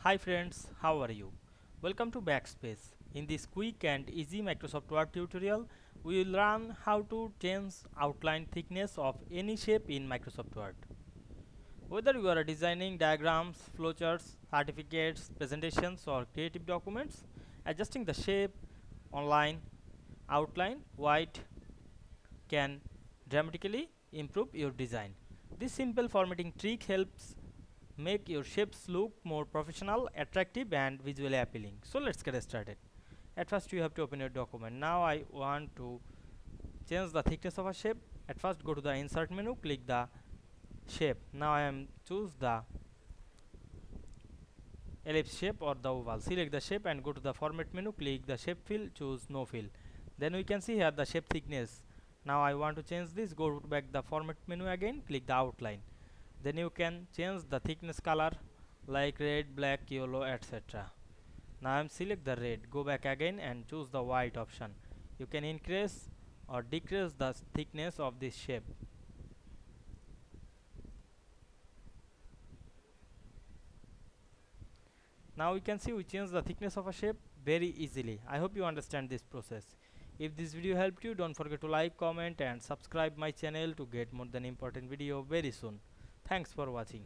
Hi friends, how are you? Welcome to Backspace. In this quick and easy Microsoft Word tutorial, we will learn how to change outline thickness of any shape in Microsoft Word. Whether you are designing diagrams, flowcharts, certificates, presentations or creative documents, adjusting the shape, online, outline, white can dramatically improve your design. This simple formatting trick helps make your shapes look more professional, attractive and visually appealing. So let's get started. At first you have to open your document. Now I want to change the thickness of a shape. At first go to the insert menu, click the shape. Now I am choose the ellipse shape or the oval. Select the shape and go to the format menu, click the shape fill, choose no fill. Then we can see here the shape thickness. Now I want to change this, go back the format menu again, click the outline. Then you can change the thickness color like red, black, yellow, etc. Now I am select the red, go back again and choose the white option. You can increase or decrease the thickness of this shape. Now we can see we change the thickness of a shape very easily. I hope you understand this process. If this video helped you, don't forget to like, comment and subscribe my channel to get more than important video very soon. Thanks for watching.